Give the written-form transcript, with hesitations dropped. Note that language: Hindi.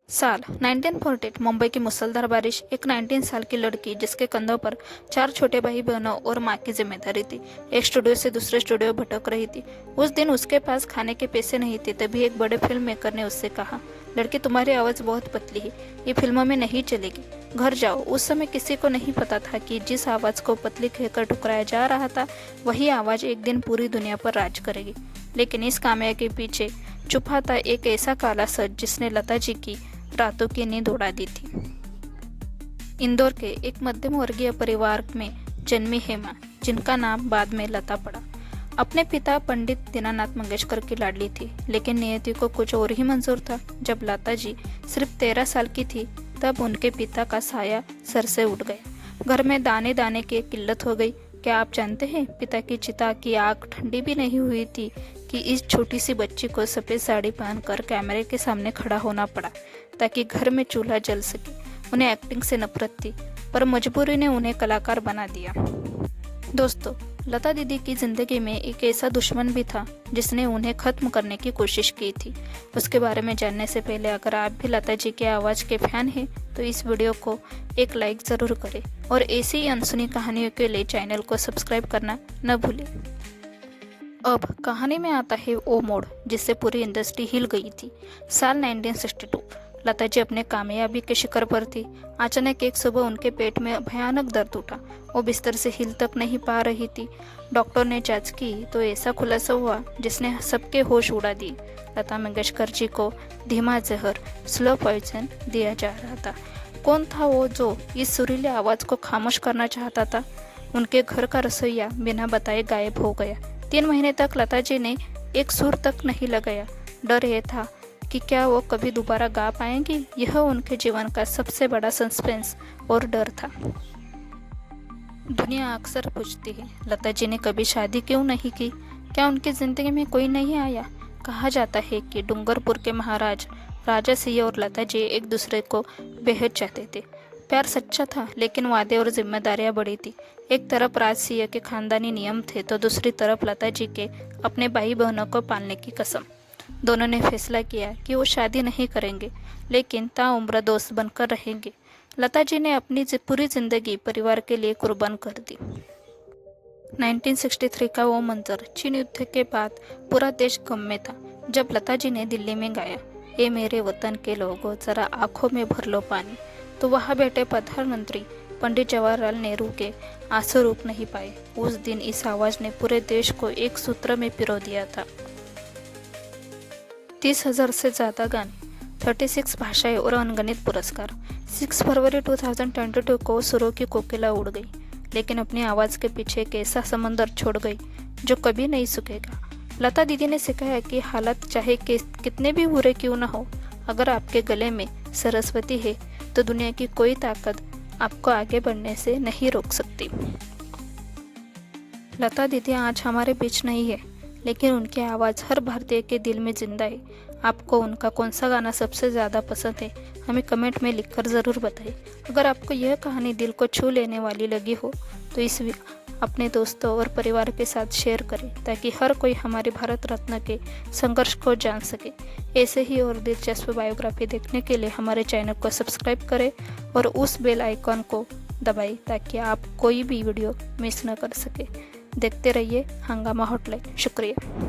साल 1948 मुंबई की मूसलाधार बारिश। एक 19 साल की लड़की जिसके कंधों पर 4 छोटे भाई बहनों और माँ की जिम्मेदारी थी, एक स्टूडियो से दूसरे स्टूडियो भटक रही थी। उस दिन उसके पास खाने के पैसे नहीं थे। तभी एक बड़े फिल्म मेकर ने उससे कहा, लड़की तुम्हारी आवाज़ बहुत पतली है, ये फिल्मों में नहीं चलेगी, घर जाओ। उस समय किसी को नहीं पता था कि जिस आवाज़ को पतली कहकर ठुकराया जा रहा था, वही आवाज़ एक दिन पूरी दुनिया पर राज करेगी। लेकिन इस कामयाबी के पीछे छुपा था एक ऐसा काला सच जिसने लता जी की रातों की नींद उड़ा दी थी। इंदौर के एक मध्यम वर्गीय परिवार में जन्मी हेमा, जिनका नाम बाद में लता पड़ा, अपने पिता पंडित दीनानाथ मंगेशकर की लाडली थी। लेकिन नियति को कुछ और ही मंजूर था। जब लता जी सिर्फ 13 साल की थी, तब उनके पिता का साया सर से उठ गया। घर में दाने दाने की किल्लत हो गई। क्या आप जानते हैं, पिता की चिता की आग ठंडी भी नहीं हुई थी कि इस छोटी सी बच्ची को सफ़ेद साड़ी पहनकर कैमरे के सामने खड़ा होना पड़ा ताकि घर में चूल्हा जल सके। उन्हें एक्टिंग से नफरत थी, पर मजबूरी ने उन्हें कलाकार बना दिया। दोस्तों, लता दीदी की जिंदगी में एक ऐसा दुश्मन भी था जिसने उन्हें खत्म करने की कोशिश की थी। उसके बारे में जानने से पहले अगर आप भी लता जी की आवाज़ के फैन हैं तो इस वीडियो को एक लाइक ज़रूर करें और ऐसी ही अनसुनी कहानियों के लिए चैनल को सब्सक्राइब करना न भूलें। अब कहानी में आता है वो मोड़ जिससे पूरी इंडस्ट्री हिल गई थी। साल 1962, लता जी अपने कामयाबी के शिखर पर थी। अचानक एक सुबह उनके पेट में भयानक दर्द उठा। वो बिस्तर से हिल तक नहीं पा रही थी। डॉक्टर ने जांच की तो ऐसा खुलासा हुआ जिसने सबके होश उड़ा दिए। लता मंगेशकर जी को धीमा जहर, स्लो पॉइजन दिया जा रहा था। कौन था वो जो इस सुरीली आवाज़ को खामोश करना चाहता था? उनके घर का रसोइया बिना बताए गायब हो गया। 3 महीने तक लता जी ने एक सुर तक नहीं लगाया। डर ये था कि क्या वो कभी दोबारा गा पाएंगी। यह उनके जीवन का सबसे बड़ा सस्पेंस और डर था। दुनिया अक्सर पूछती है, लता जी ने कभी शादी क्यों नहीं की? क्या उनकी जिंदगी में कोई नहीं आया? कहा जाता है कि डूंगरपुर के महाराज राजा सिंह और लता जी एक दूसरे को बेहद चाहते थे। प्यार सच्चा था, लेकिन वादे और जिम्मेदारियां बड़ी थी। एक तरफ राज सिंह के खानदानी नियम थे तो दूसरी तरफ लता जी के अपने भाई बहनों को पालने की कसम। दोनों ने फैसला किया कि वो शादी नहीं करेंगे, लेकिन ताउम्र दोस्त बनकर रहेंगे। लता जी ने अपनी पूरी जिंदगी परिवार के लिए कुर्बान कर दी। 1963 का वो मंजर चीन युद्ध के बाद पूरा देश गम में था। जब लता जी ने दिल्ली में गाया, ए मेरे वतन के लोगों जरा आंखों में भर लो पानी, तो वहाँ बैठे प्रधानमंत्री पंडित जवाहरलाल नेहरू के आंसू रुक नहीं पाए। उस दिन इस आवाज़ ने पूरे देश को एक सूत्र में पिरो दिया था। 30,000 से ज़्यादा गाने, 36 भाषाएं और अनगिनत पुरस्कार। 6 फरवरी 2022 को सुरों की कोकिला उड़ गई, लेकिन अपनी आवाज़ के पीछे एक ऐसा समंदर छोड़ गई जो कभी नहीं सूखेगा। लता दीदी ने सिखाया कि हालात चाहे कितने भी बुरे क्यों न हो, अगर आपके गले में सरस्वती है तो दुनिया की कोई ताकत आपको आगे बढ़ने से नहीं रोक सकती। लता दीदी आज हमारे बीच नहीं है, लेकिन उनकी आवाज़ हर भारतीय के दिल में जिंदा है। आपको उनका कौन सा गाना सबसे ज़्यादा पसंद है, हमें कमेंट में लिखकर ज़रूर बताएं। अगर आपको यह कहानी दिल को छू लेने वाली लगी हो तो इस अपने दोस्तों और परिवार के साथ शेयर करें, ताकि हर कोई हमारे भारत रत्न के संघर्ष को जान सके। ऐसे ही और दिलचस्प बायोग्राफी देखने के लिए हमारे चैनल को सब्सक्राइब करें और उस बेल आइकॉन को दबाएं ताकि आप कोई भी वीडियो मिस न कर सके। देखते रहिए हंगामा हॉटलाइन। शुक्रिया।